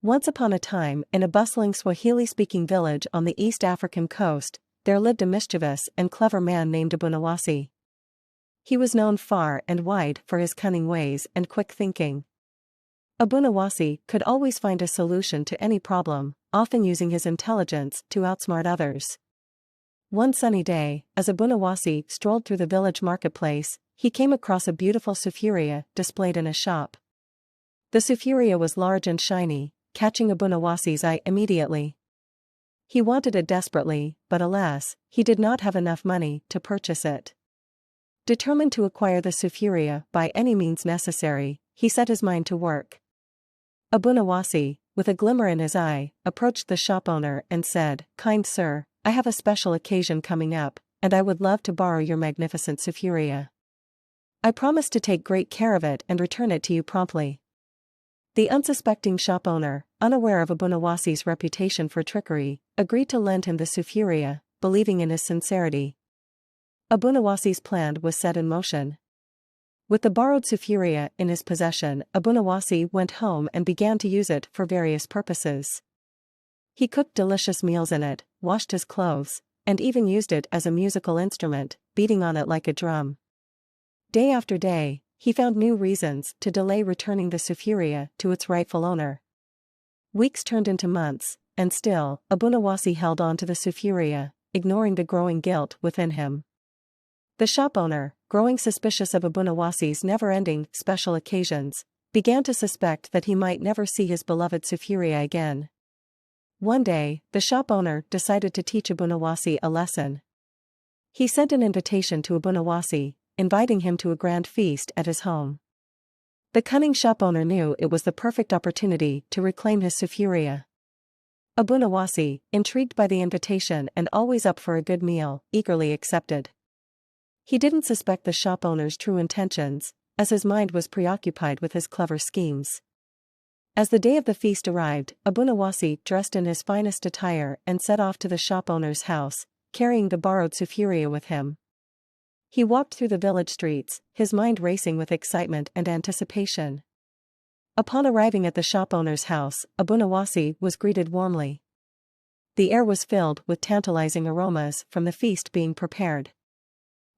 Once upon a time, in a bustling Swahili-speaking village on the East African coast, there lived a mischievous and clever man named Abunuwasi. He was known far and wide for his cunning ways and quick thinking. Abunuwasi could always find a solution to any problem, often using his intelligence to outsmart others. One sunny day, as Abunuwasi strolled through the village marketplace, he came across a beautiful sufuria displayed in a shop. The sufuria was large and shiny, catching Abunuwasi's eye immediately. He wanted it desperately, but alas, he did not have enough money to purchase it. Determined to acquire the sufuria by any means necessary, he set his mind to work. Abunuwasi, with a glimmer in his eye, approached the shop owner and said, "Kind sir, I have a special occasion coming up, and I would love to borrow your magnificent sufuria. I promise to take great care of it and return it to you promptly." The unsuspecting shop owner, unaware of Abunuwasi's reputation for trickery, agreed to lend him the sufuria, believing in his sincerity. Abunuwasi's plan was set in motion. With the borrowed sufuria in his possession, Abunuwasi went home and began to use it for various purposes. He cooked delicious meals in it, washed his clothes, and even used it as a musical instrument, beating on it like a drum. Day after day, he found new reasons to delay returning the sufuria to its rightful owner. Weeks turned into months, and still, Abunuwasi held on to the sufuria, ignoring the growing guilt within him. The shop owner, growing suspicious of Abunuwasi's never-ending special occasions, began to suspect that he might never see his beloved sufuria again. One day, the shop owner decided to teach Abunuwasi a lesson. He sent an invitation to Abunuwasi, inviting him to a grand feast at his home. The cunning shop owner knew it was the perfect opportunity to reclaim his sufuria. Abunuwasi, intrigued by the invitation and always up for a good meal, eagerly accepted. He didn't suspect the shop owner's true intentions, as his mind was preoccupied with his clever schemes. As the day of the feast arrived, Abunuwasi dressed in his finest attire and set off to the shop owner's house, carrying the borrowed sufuria with him. He walked through the village streets, his mind racing with excitement and anticipation. Upon arriving at the shop owner's house, Abunuwasi was greeted warmly. The air was filled with tantalizing aromas from the feast being prepared.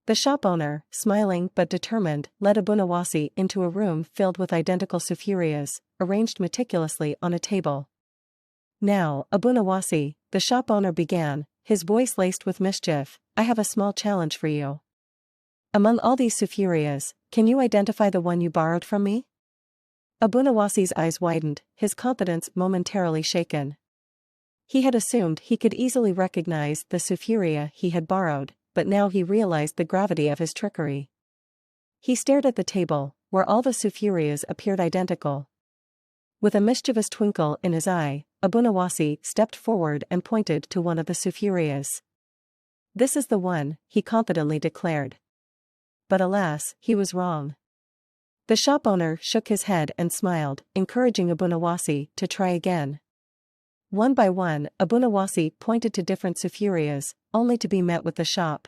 The shop owner, smiling but determined, led Abunuwasi into a room filled with identical sufurias, arranged meticulously on a table. "Now, Abunuwasi," the shop owner began, his voice laced with mischief, "I have a small challenge for you. Among all these sufurias, can you identify the one you borrowed from me?" Abunuwasi's eyes widened, his confidence momentarily shaken. He had assumed he could easily recognize the sufuria he had borrowed, but now he realized the gravity of his trickery. He stared at the table, where all the sufurias appeared identical. With a mischievous twinkle in his eye, Abunuwasi stepped forward and pointed to one of the sufurias. "This is the one," he confidently declared. But alas, he was wrong. The shop owner shook his head and smiled, encouraging Abunuwasi to try again. One by one, Abunuwasi pointed to different sufurias, only to be met with the shop